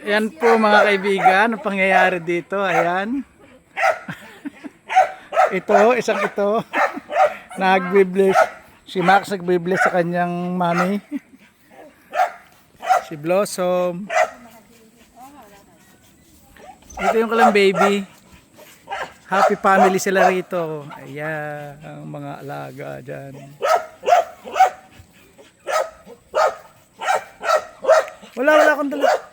Yan po mga kaibigan, ang pangyayari dito, ayan. Ito, nagbibless. Si Max nagbibless sa kanyang mami. Si Blossom. Ito yung kalang baby. Happy family sila rito. Ayan, ang mga alaga dyan. Wala akong dala.